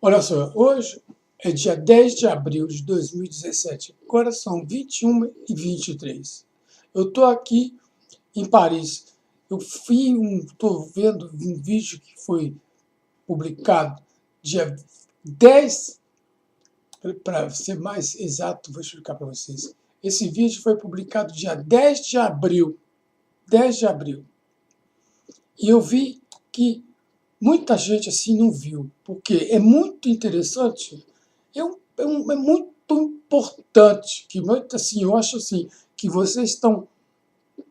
Olha só, hoje é dia 10 de abril de 2017, agora são 21h23. Eu estou aqui em Paris. Estou vendo um vídeo que foi publicado dia 10, para ser mais exato, vou explicar para vocês. Esse vídeo foi publicado dia 10 de abril, 10 de abril. E eu vi que muita gente assim não viu, porque é muito interessante, é muito importante, que muito assim, eu acho assim, que vocês estão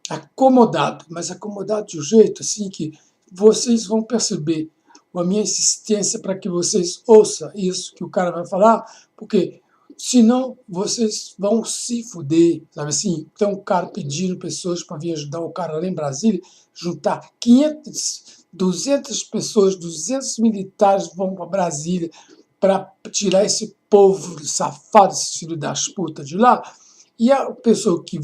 acomodados, mas acomodados de um jeito assim que vocês vão perceber a minha insistência para que vocês ouçam isso que o cara vai falar, porque senão vocês vão se fuder, sabe assim? Tem um cara pedindo pessoas para vir ajudar o cara lá em Brasília, juntar 500, 200 pessoas, 200 militares vão para Brasília para tirar esse povo safado, esse filho das putas de lá. E a pessoa que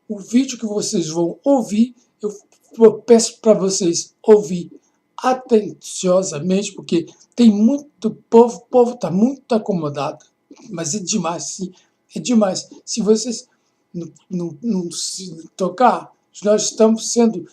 o vídeo que vocês vão ouvir, eu peço para vocês ouvir atenciosamente, porque tem muito povo, o povo está muito acomodado, mas é demais, sim, é demais. Se vocês não se tocar, nós estamos sendo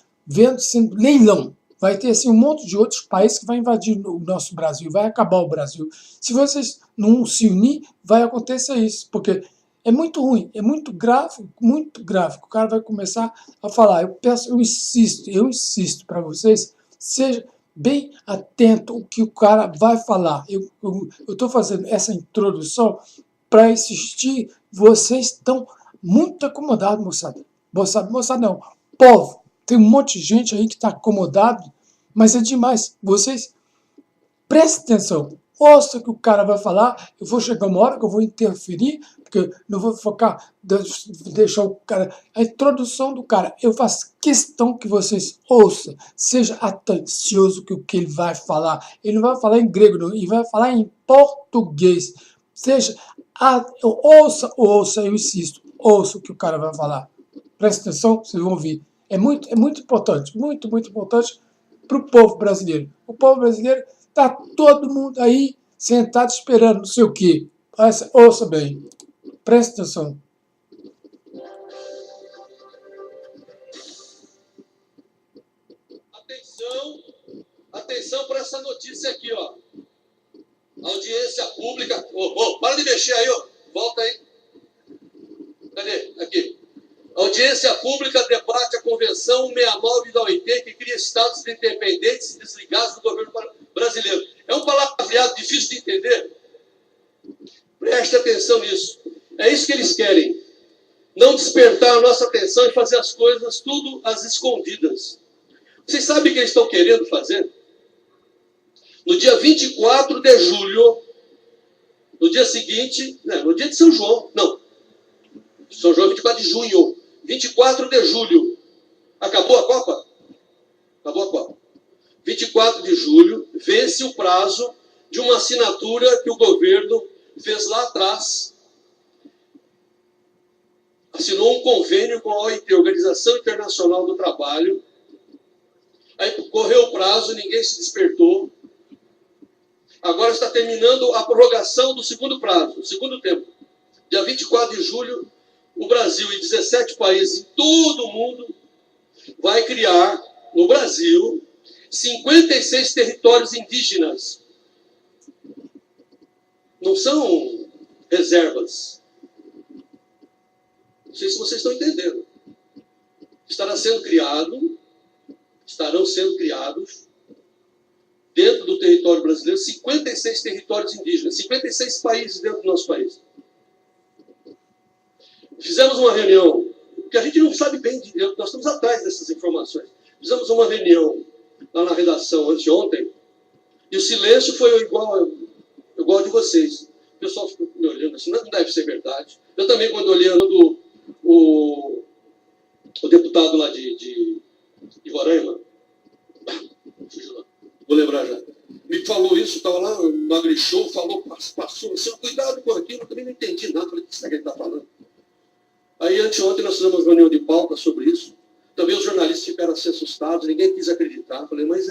leilão. Vai ter assim, um monte de outros países que vai invadir o nosso Brasil, vai acabar o Brasil. Se vocês não se unir, vai acontecer isso, porque é muito ruim, é muito grave, muito grave. O cara vai começar a falar. Eu insisto para vocês, seja bem atento ao que o cara vai falar. Eu estou fazendo essa introdução para insistir. Vocês estão muito acomodados, moçada. Moçada não, povo. Tem um monte de gente aí que está acomodado, mas é demais. Vocês prestem atenção. Ouça o que o cara vai falar. Eu vou chegar uma hora que eu vou interferir, porque não vou focar, deixar o cara. A introdução do cara, eu faço questão que vocês ouçam. Seja atencioso com o que ele vai falar. Ele não vai falar em grego, não, ele vai falar em português. Seja. Ouça, eu insisto. Ouça o que o cara vai falar. Presta atenção, vocês vão ouvir. É muito importante, muito importante para o povo brasileiro. O povo brasileiro está todo mundo aí sentado esperando não sei o quê. Ouça bem, presta atenção. Atenção para essa notícia aqui, ó. Audiência pública. Para de mexer aí, ó. Volta aí. Cadê? Aqui. Audiência pública debate a Convenção 69 da OIT que cria estados independentes e desligados do governo brasileiro. É um palavreado difícil de entender. Preste atenção nisso. É isso que eles querem. Não despertar a nossa atenção e fazer as coisas tudo às escondidas. Vocês sabem o que eles estão querendo fazer? No dia 24 de julho, no dia seguinte, no dia de São João, não, São João é 24 de junho, 24 de julho, acabou a Copa? Acabou a Copa. 24 de julho, vence o prazo de uma assinatura que o governo fez lá atrás. Assinou um convênio com a OIT, Organização Internacional do Trabalho. Aí correu o prazo, ninguém se despertou. Agora está terminando a prorrogação do segundo prazo, segundo tempo. Dia 24 de julho, o Brasil e 17 países em todo o mundo vai criar, no Brasil, 56 territórios indígenas. Não são reservas. Não sei se vocês estão entendendo. Estarão sendo criados dentro do território brasileiro, 56 territórios indígenas, 56 países dentro do nosso país. Fizemos uma reunião, que a gente não sabe bem, nós estamos atrás dessas informações. Fizemos uma reunião lá na redação anteontem, e o silêncio foi igual a de vocês. O pessoal ficou me olhando assim, não deve ser verdade. Eu também, quando olhando o deputado lá de Roraima, vou lembrar já, me falou isso, estava lá no AgriShow, falou, passou, assim, cuidado com aquilo, eu também não entendi nada, falei, o que será que ele está falando? Aí, anteontem, nós fizemos uma reunião de pauta sobre isso, também os jornalistas ficaram assim assustados, ninguém quis acreditar, falei, mas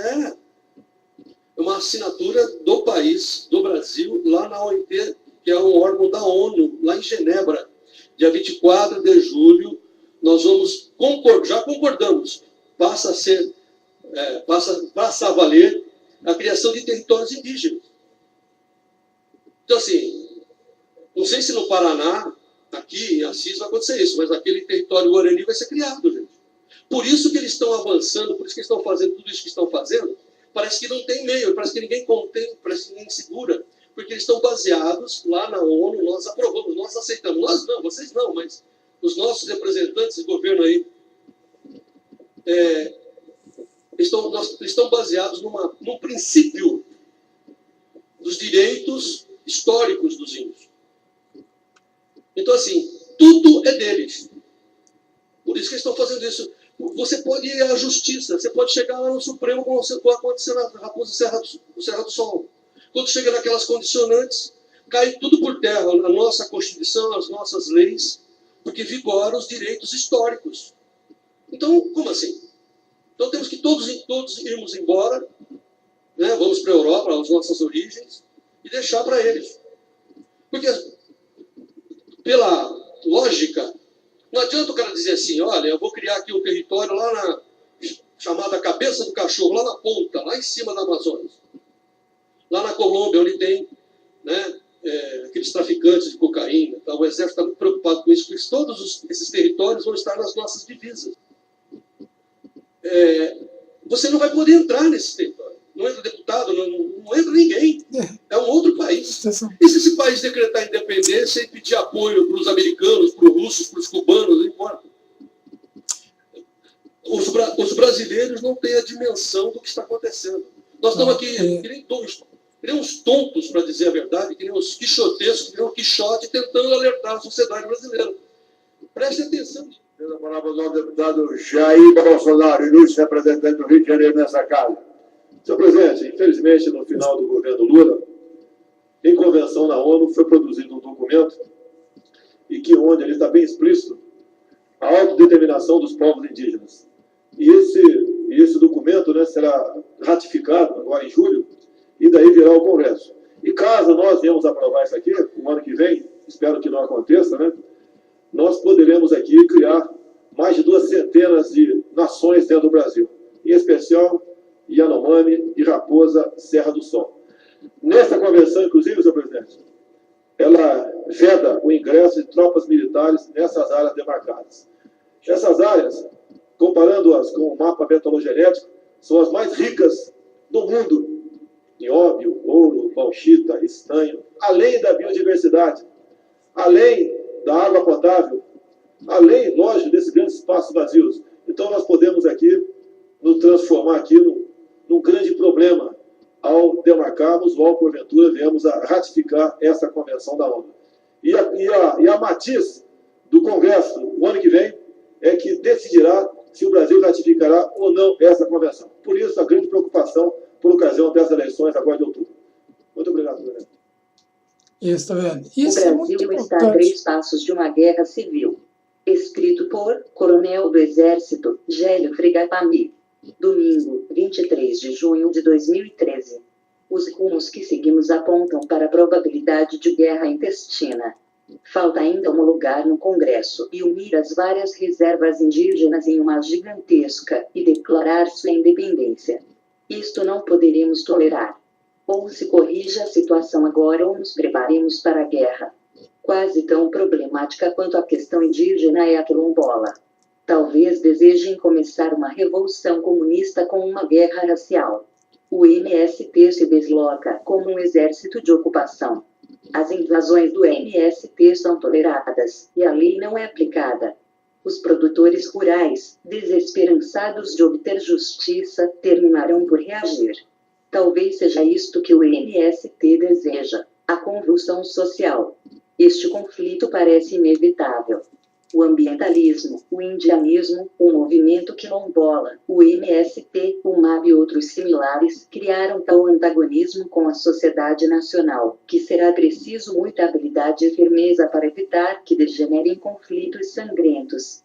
é uma assinatura do país, do Brasil, lá na OIT, que é um órgão da ONU, lá em Genebra. Dia 24 de julho, nós vamos já concordamos, passa a valer a criação de territórios indígenas. Então, assim, não sei se no Paraná, aqui em Assis, vai acontecer isso, mas aquele território Guarani vai ser criado, gente. Por isso que eles estão avançando, por isso que eles estão fazendo tudo isso que estão fazendo. Parece que não tem meio, parece que ninguém contém, parece que ninguém segura, porque eles estão baseados lá na ONU, nós aprovamos, nós aceitamos. Nós não, vocês não, mas os nossos representantes de governo aí estão baseados num princípio dos direitos históricos dos índios. Então, assim, tudo é deles. Por isso que eles estão fazendo isso. Você pode ir à justiça, você pode chegar lá no Supremo, como aconteceu na Raposa Serra do Sol. Quando chega naquelas condicionantes, cai tudo por terra, a nossa Constituição, as nossas leis, porque vigoram os direitos históricos. Então, como assim? Então temos que todos irmos embora, né? Vamos para a Europa, às nossas origens, e deixar para eles. Porque, pela lógica, não adianta o cara dizer assim, olha, eu vou criar aqui um território lá na chamada Cabeça do Cachorro, lá na ponta, lá em cima da Amazônia. Lá na Colômbia, onde tem, né, aqueles traficantes de cocaína. Tá? O Exército está muito preocupado com isso, porque todos esses territórios vão estar nas nossas divisas. Você não vai poder entrar nesse território. Não entra deputado, não entra ninguém. É um outro país. E se esse país decretar independência e pedir apoio para os americanos, para os russos, para os cubanos, não importa. Os brasileiros não têm a dimensão do que está acontecendo. Nós estamos aqui, que nem uns tontos, para dizer a verdade, que nem uns quixotescos, que nem um quixote, tentando alertar a sociedade brasileira. Preste atenção. A palavra ao deputado Jair Bolsonaro, ilustre representante do Rio de Janeiro nessa casa. Senhor presidente, infelizmente, no final do governo Lula, em convenção na ONU, foi produzido um documento e que onde ele está bem explícito a autodeterminação dos povos indígenas. E esse documento, né, será ratificado agora em julho e daí virá ao Congresso. E caso nós venhamos aprovar isso aqui, o ano que vem, espero que não aconteça, né, nós poderemos aqui criar mais de 200 de nações dentro do Brasil, em especial Yanomami e Raposa Serra do Sol. Nessa convenção, inclusive, senhor presidente, ela veda o ingresso de tropas militares nessas áreas demarcadas. Essas áreas, comparando-as com o mapa betalogenético, são as mais ricas do mundo, nióbio, ouro, bauxita, estanho, além da biodiversidade, além da água potável, além, lógico, desses grandes espaços vazios. Então, nós podemos aqui nos transformar aqui num grande problema ao demarcarmos ou ao, porventura, viemos a ratificar essa convenção da ONU. E a matiz do Congresso, o ano que vem, é que decidirá se o Brasil ratificará ou não essa convenção. Por isso, a grande preocupação por ocasião das eleições agora de outubro. Muito obrigado, presidente. Isso, está vendo? O Isso é muito Brasil está a importante. 3 passos de uma guerra civil. Escrito por Coronel do Exército, Gélio Frigapami. Domingo, 23 de junho de 2013. Os rumos que seguimos apontam para a probabilidade de guerra intestina. Falta ainda homologar no Congresso e unir as várias reservas indígenas em uma gigantesca e declarar sua independência. Isto não poderemos tolerar. Ou se corrija a situação agora ou nos preparemos para a guerra. Quase tão problemática quanto a questão indígena é a quilombola. Talvez desejem começar uma revolução comunista com uma guerra racial. O MST se desloca como um exército de ocupação. As invasões do MST são toleradas, e a lei não é aplicada. Os produtores rurais, desesperançados de obter justiça, terminarão por reagir. Talvez seja isto que o MST deseja, a convulsão social. Este conflito parece inevitável. O ambientalismo, o indianismo, o movimento quilombola, o MST, o MAB e outros similares criaram tal antagonismo com a sociedade nacional, que será preciso muita habilidade e firmeza para evitar que degenere em conflitos sangrentos.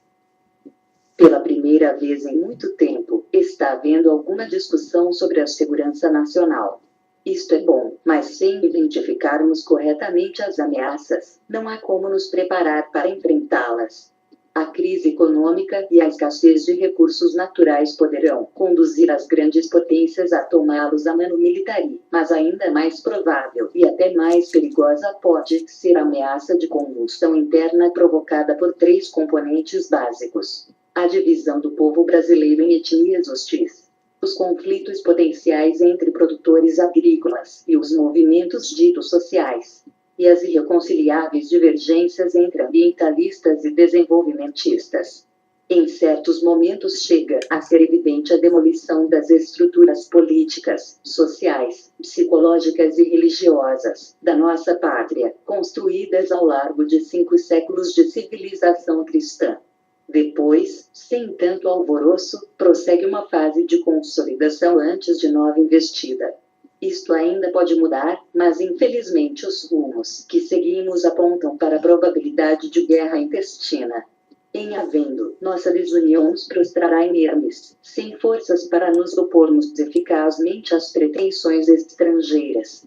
Pela primeira vez em muito tempo, Está havendo alguma discussão sobre a segurança nacional. Isto é bom, mas sem identificarmos corretamente as ameaças, não há como nos preparar para enfrentá-las. A crise econômica e a escassez de recursos naturais poderão conduzir as grandes potências a tomá-los a mano militar, mas ainda mais provável e até mais perigosa pode ser a ameaça de convulsão interna provocada por 3 componentes básicos: a divisão do povo brasileiro em etnias hostis, os conflitos potenciais entre produtores agrícolas e os movimentos ditos sociais, e as irreconciliáveis divergências entre ambientalistas e desenvolvimentistas. Em certos momentos chega a ser evidente a demolição das estruturas políticas, sociais, psicológicas e religiosas da nossa pátria, construídas ao largo de 5 séculos de civilização cristã. Depois, sem tanto alvoroço, prossegue uma fase de consolidação antes de nova investida. Isto ainda pode mudar, mas infelizmente os rumos que seguimos apontam para a probabilidade de guerra intestina. Em havendo, nossa desunião nos prostrará inermes, sem forças para nos opormos eficazmente às pretensões estrangeiras.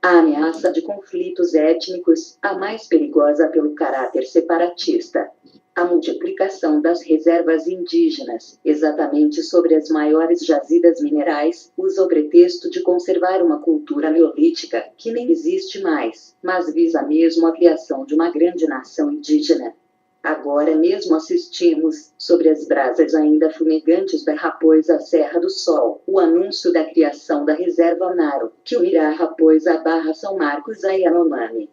A ameaça de conflitos étnicos, a mais perigosa pelo caráter separatista. A multiplicação das reservas indígenas, exatamente sobre as maiores jazidas minerais, usa o pretexto de conservar uma cultura neolítica, que nem existe mais, mas visa mesmo a criação de uma grande nação indígena. Agora mesmo assistimos, sobre as brasas ainda fumegantes da Raposa Serra do Sol, o anúncio da criação da Reserva Naro, que unirá a Raposa à Barra São Marcos a Yanomami.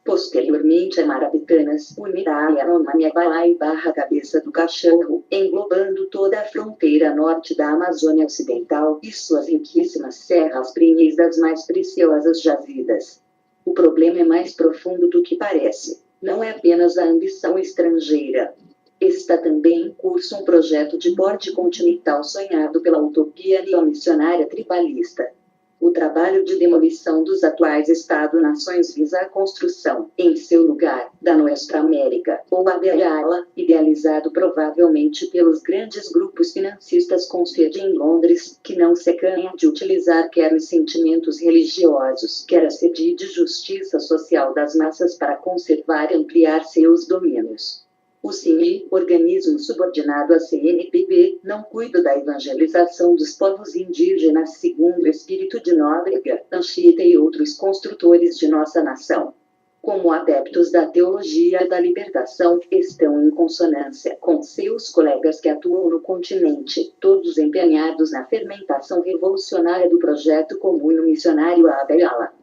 Posteriormente a Marabitanas unirá a Yanomami a Balá e Barra Cabeça do Cachorro, englobando toda a fronteira norte da Amazônia Ocidental e suas riquíssimas serras prenhes das mais preciosas jazidas. O problema é mais profundo do que parece. Não é apenas a ambição estrangeira. Está também em curso um projeto de porte continental sonhado pela utopia neomissionária tribalista. O trabalho de demolição dos atuais Estado-nações visa a construção, em seu lugar, da Nuestra América, ou Abya-Yala, idealizado provavelmente pelos grandes grupos financistas com sede em Londres, que não se canham de utilizar quer os sentimentos religiosos, quer a sede de justiça social das massas para conservar e ampliar seus domínios. O CIMI, organismo subordinado à CNBB, não cuida da evangelização dos povos indígenas segundo o espírito de Nóbrega, Anchieta e outros construtores de nossa nação. Como adeptos da teologia da libertação, estão em consonância com seus colegas que atuam no continente, todos empenhados na fermentação revolucionária do projeto comum missionário Abya-Yala.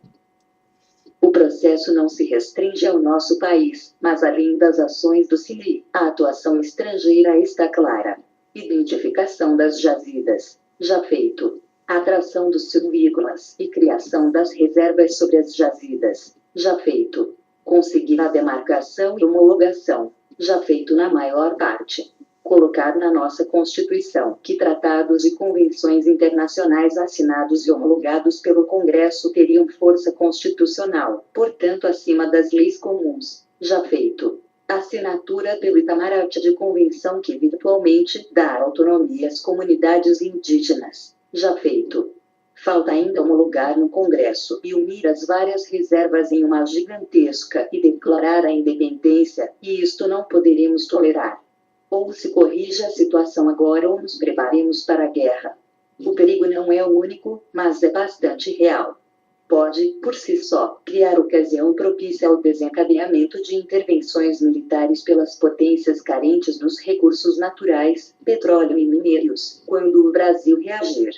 O processo não se restringe ao nosso país, mas além das ações do CIMI, a atuação estrangeira está clara. Identificação das jazidas, já feito. Atração dos silvícolas e criação das reservas sobre as jazidas, já feito. Conseguir a demarcação e homologação, já feito na maior parte. Colocar na nossa Constituição que tratados e convenções internacionais assinados e homologados pelo Congresso teriam força constitucional, portanto acima das leis comuns, já feito. Assinatura pelo Itamaraty de convenção que virtualmente dá autonomia às comunidades indígenas, já feito. Falta ainda homologar no Congresso e unir as várias reservas em uma gigantesca e declarar a independência, e isto não poderemos tolerar. Ou se corrija a situação agora ou nos preparemos para a guerra. O perigo não é o único, mas é bastante real. Pode, por si só, criar ocasião propícia ao desencadeamento de intervenções militares pelas potências carentes dos recursos naturais, petróleo e minérios, quando o Brasil reagir.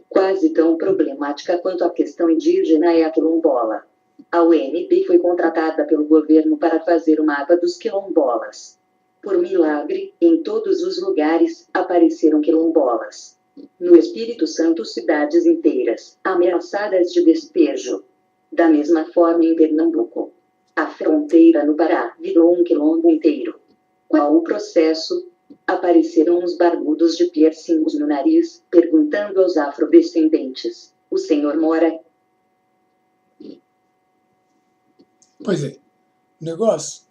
Quase tão problemática quanto a questão indígena é a quilombola. A UNB foi contratada pelo governo para fazer o mapa dos quilombolas. Por milagre, em todos os lugares, apareceram quilombolas. No Espírito Santo, cidades inteiras, ameaçadas de despejo. Da mesma forma em Pernambuco. A fronteira no Pará virou um quilombo inteiro. Qual o processo? Apareceram os barbudos de piercings no nariz, perguntando aos afrodescendentes: o senhor mora? Pois é, o negócio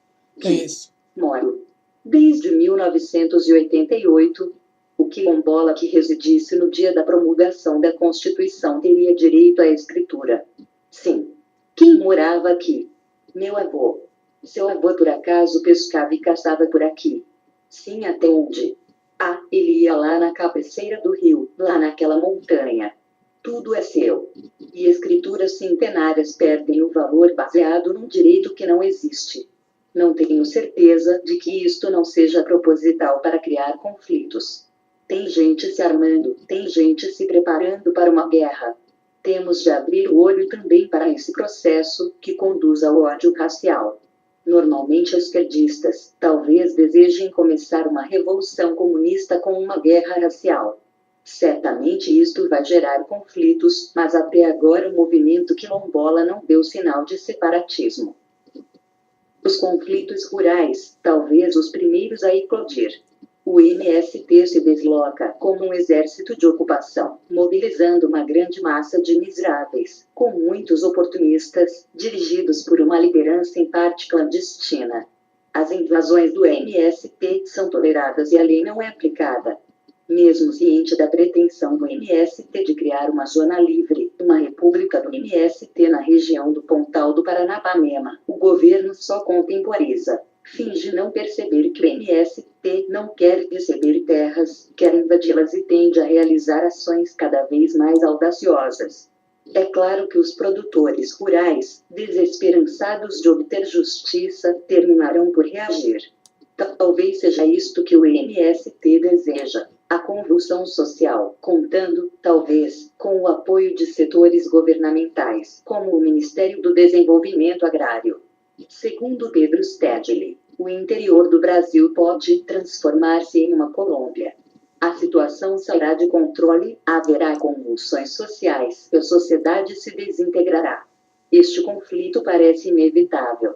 é esse. Moro. Desde 1988, O quilombola que residisse no dia da promulgação da Constituição teria direito à escritura. Sim. Quem morava aqui? Meu avô. Seu avô por acaso pescava e caçava por aqui? Sim, até onde? Ah, ele ia lá na cabeceira do rio, lá naquela montanha. Tudo é seu. E escrituras centenárias perdem o valor baseado num direito que não existe. Não tenho certeza de que isto não seja proposital para criar conflitos. Tem gente se armando, tem gente se preparando para uma guerra. Temos de abrir o olho também para esse processo que conduz ao ódio racial. Normalmente esquerdistas, talvez desejem começar uma revolução comunista com uma guerra racial. Certamente isto vai gerar conflitos, mas até agora o movimento quilombola não deu sinal de separatismo. Os conflitos rurais, talvez os primeiros a eclodir. O MST se desloca como um exército de ocupação, mobilizando uma grande massa de miseráveis, com muitos oportunistas, dirigidos por uma liderança em parte clandestina. As invasões do MST são toleradas e a lei não é aplicada. Mesmo ciente da pretensão do MST de criar uma zona livre, uma república do MST na região do Pontal do Paranapanema, o governo só contemporiza. Finge não perceber que o MST não quer receber terras, quer invadi-las e tende a realizar ações cada vez mais audaciosas. É claro que os produtores rurais, desesperançados de obter justiça, terminarão por reagir. Talvez seja isto que o MST deseja. A convulsão social, contando, talvez, com o apoio de setores governamentais, como o Ministério do Desenvolvimento Agrário. Segundo Pedro Stedley, o interior do Brasil pode transformar-se em uma Colômbia. A situação sairá de controle, haverá convulsões sociais, a sociedade se desintegrará. Este conflito parece inevitável.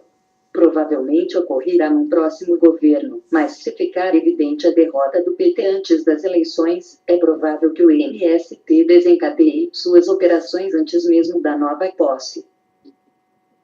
Provavelmente ocorrerá num próximo governo, mas se ficar evidente a derrota do PT antes das eleições, é provável que o MST desencadeie suas operações antes mesmo da nova posse.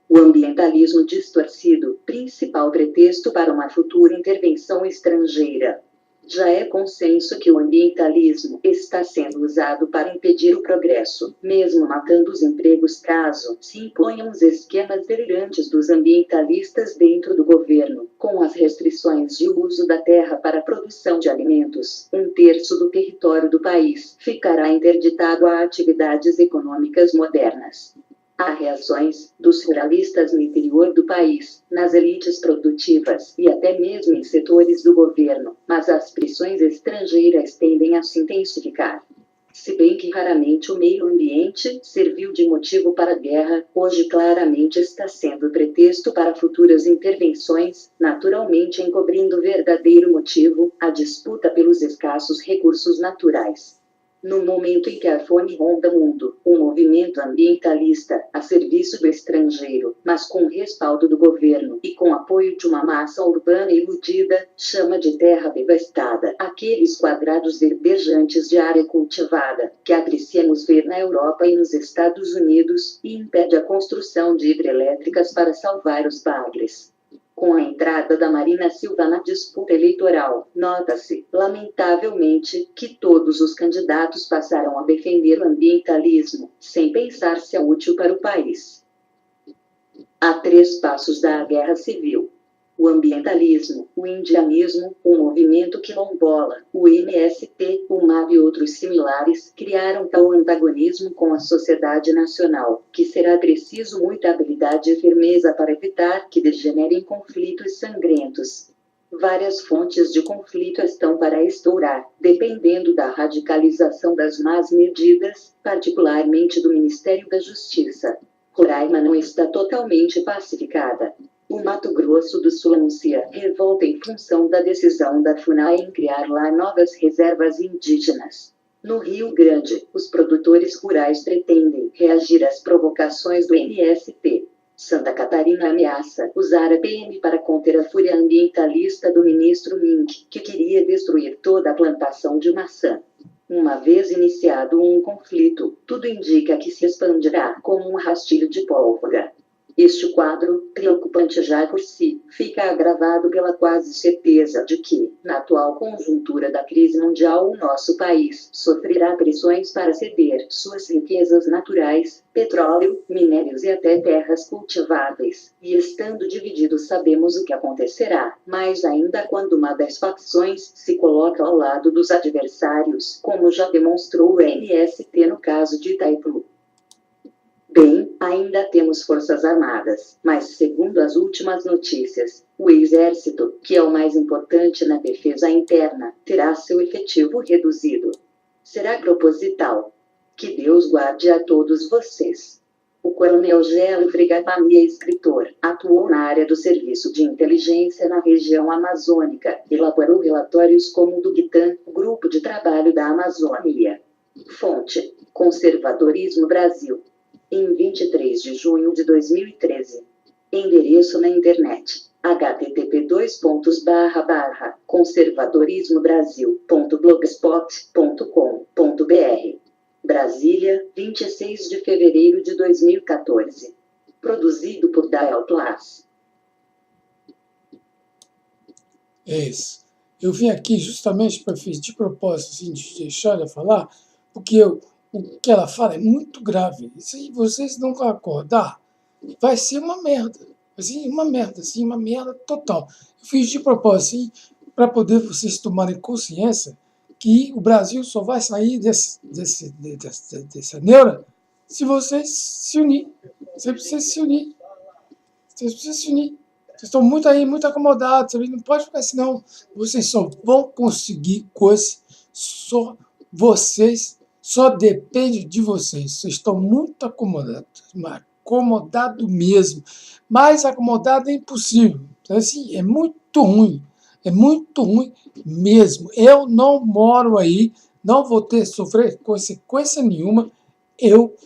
O ambientalismo distorcido, principal pretexto para uma futura intervenção estrangeira. Já é consenso que o ambientalismo está sendo usado para impedir o progresso, mesmo matando os empregos caso se imponham os esquemas delirantes dos ambientalistas dentro do governo, com as restrições de uso da terra para a produção de alimentos. 1/3 do território do país ficará interditado a atividades econômicas modernas. Há reações dos ruralistas no interior do país, nas elites produtivas e até mesmo em setores do governo, mas as pressões estrangeiras tendem a se intensificar. Se bem que raramente o meio ambiente serviu de motivo para a guerra, hoje claramente está sendo pretexto para futuras intervenções, naturalmente encobrindo o verdadeiro motivo, a disputa pelos escassos recursos naturais. No momento em que a fome ronda o mundo, um movimento ambientalista, a serviço do estrangeiro, mas com respaldo do governo e com apoio de uma massa urbana iludida, chama de terra devastada aqueles quadrados verdejantes de área cultivada, que apreciamos ver na Europa e nos Estados Unidos, e impede a construção de hidrelétricas para salvar os bagres. Com a entrada da Marina Silva na disputa eleitoral, nota-se, lamentavelmente, que todos os candidatos passaram a defender o ambientalismo, sem pensar se é útil para o país. Há 3 passos da guerra civil: o ambientalismo, o indianismo, o movimento quilombola, o MST, o MAB e outros similares criaram tal antagonismo com a sociedade nacional, que será preciso muita habilidade e firmeza para evitar que degenere em conflitos sangrentos. Várias fontes de conflito estão para estourar, dependendo da radicalização das más medidas, particularmente do Ministério da Justiça. Roraima não está totalmente pacificada. O Mato Grosso do Sul anuncia revolta em função da decisão da FUNAI em criar lá novas reservas indígenas. No Rio Grande, os produtores rurais pretendem reagir às provocações do MST. Santa Catarina ameaça usar a PM para conter a fúria ambientalista do ministro Mink, que queria destruir toda a plantação de maçã. Uma vez iniciado um conflito, tudo indica que se expandirá como um rastilho de pólvora. Este quadro, preocupante já por si, fica agravado pela quase certeza de que, na atual conjuntura da crise mundial, o nosso país sofrerá pressões para ceder suas riquezas naturais, petróleo, minérios e até terras cultiváveis. E estando divididos sabemos o que acontecerá, mais ainda quando uma das facções se coloca ao lado dos adversários, como já demonstrou o MST no caso de Itaipu. Bem, ainda temos forças armadas, mas segundo as últimas notícias, o Exército, que é o mais importante na defesa interna, terá seu efetivo reduzido. Será proposital. Que Deus guarde a todos vocês. O coronel Gélio Frigapami é escritor, atuou na área do serviço de inteligência na região amazônica, elaborou relatórios como o do GITAM, Grupo de Trabalho da Amazônia. Fonte: Conservadorismo Brasil. Em 23 de junho de 2013. Endereço na internet: http://conservadorismobrasil.blogspot.com.br. Brasília, 26 de fevereiro de 2014. Produzido por Dial Plus. É isso. Eu vim aqui justamente para de propósito, assim, de deixar ela falar, porque o que ela fala é muito grave. Se vocês não acordar, vai ser uma merda. Vai ser uma merda, assim, uma merda total. Eu fiz de propósito, assim, para poder vocês tomarem consciência que o Brasil só vai sair dessa neura se vocês se unirem. Vocês precisam se unir. Vocês precisam se unir. Vocês estão muito aí, muito acomodados. Vocês não pode ficar assim, não. Vocês só vão conseguir coisas, só vocês, só depende de vocês. Vocês estão muito acomodados. Acomodado mesmo. Mais acomodado é impossível. Então, assim, é muito ruim. É muito ruim mesmo. Eu não moro aí, não vou ter sofrer consequência nenhuma. Eu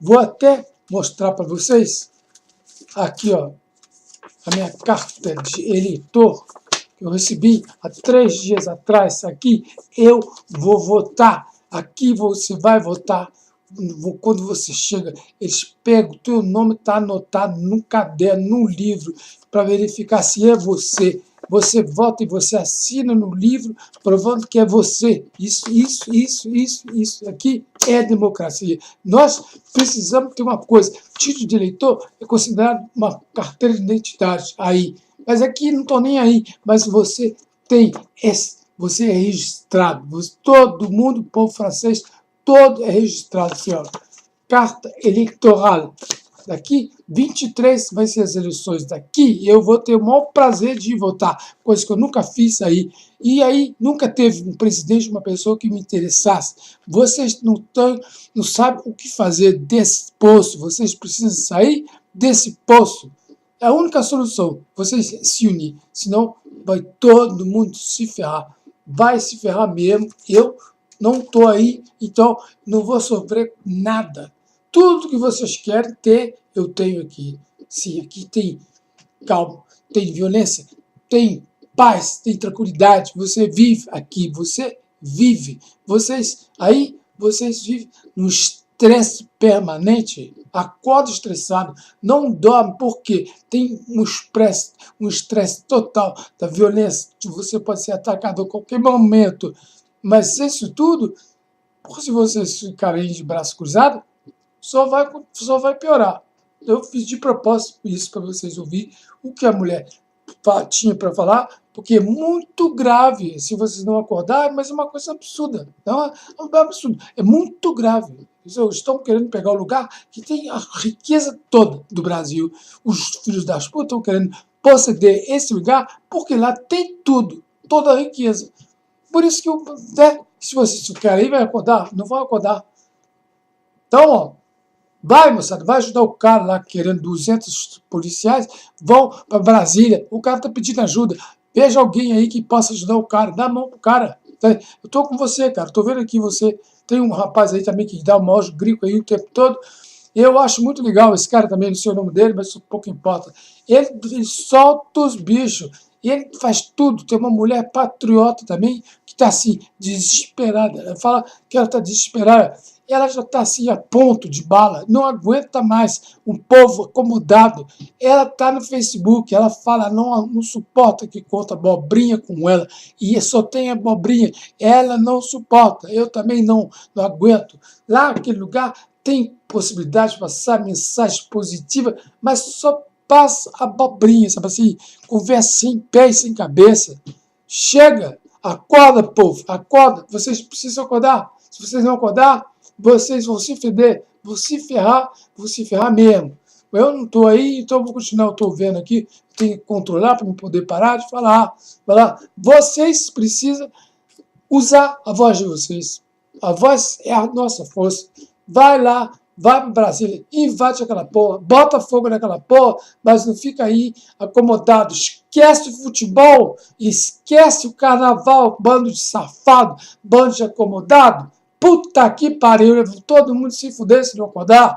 vou até mostrar para vocês aqui, ó, a minha carta de eleitor que eu recebi há 3 dias atrás. Aqui eu vou votar. Aqui você vai votar. Quando você chega, eles pegam o teu nome, está anotado num caderno, num livro, para verificar se é você. Você vota e você assina no livro, provando que é você. Isso aqui é democracia. Nós precisamos ter uma coisa. Título de eleitor é considerado uma carteira de identidade aí. Mas aqui não estou nem aí. Mas você tem, você é registrado. Todo mundo, o povo francês, todo é registrado, senhora. Carta eleitoral. Daqui 23 vai ser as eleições. Daqui eu vou ter o maior prazer de votar, coisa que eu nunca fiz aí. E aí nunca teve um presidente, uma pessoa que me interessasse. Vocês não sabem o que fazer desse poço. Vocês precisam sair desse poço. É a única solução. Vocês se unir. Senão vai todo mundo se ferrar. Vai se ferrar mesmo. Eu não estou aí, então não vou sofrer nada. Tudo que vocês querem ter, eu tenho aqui. Sim, aqui tem calma, tem violência, tem paz, tem tranquilidade. Você vive aqui, você vive. Vocês vivem no estresse permanente. Acorda estressado, não dorme, porque tem um estresse total da violência. Você pode ser atacado a qualquer momento. Mas isso tudo, se vocês ficarem de braço cruzado, só vai piorar. Eu fiz de propósito isso para vocês ouvirem o que a mulher tinha para falar, porque é muito grave se vocês não acordarem, mas é uma coisa absurda. Não é absurdo, é muito grave. Eles estão querendo pegar o lugar que tem a riqueza toda do Brasil. Os filhos das putas estão querendo possuir esse lugar, porque lá tem tudo, toda a riqueza. Por isso que se vocês ficarem aí, vai acordar, não vão acordar. Então, ó, vai, moçada, vai ajudar o cara lá querendo 200 policiais, vão para Brasília, o cara está pedindo ajuda. Veja alguém aí que possa ajudar o cara, dá a mão pro cara. Eu estou com você, cara, estou vendo aqui você. Tem um rapaz aí também que dá o maior grito aí o tempo todo. Eu acho muito legal esse cara também, não sei o nome dele, mas isso pouco importa. Ele solta os bichos. E ele faz tudo. Tem uma mulher patriota também, que está assim, desesperada. Ela fala que ela está desesperada. Ela já está assim a ponto de bala, não aguenta mais um povo acomodado. Ela está no Facebook, ela fala, não suporta que conta abobrinha com ela, e só tem abobrinha. Ela não suporta, eu também não aguento. Lá naquele lugar tem possibilidade de passar mensagem positiva, mas só passa abobrinha, sabe assim, conversa sem pé e sem cabeça. Chega, acorda, povo, acorda, vocês precisam acordar. Se vocês não acordar, vocês vão se ferrar, vão se ferrar mesmo. Eu não estou aí, então eu vou continuar, eu estou vendo aqui, tenho que controlar para me poder parar de falar. Vocês precisam usar a voz de vocês. A voz é a nossa força. Vai lá, vai para Brasília, invade aquela porra, bota fogo naquela porra, mas não fica aí acomodado. Esquece o futebol, esquece o carnaval, bando de safado, bando de acomodado. Puta que pariu, todo mundo se fuder se não acordar.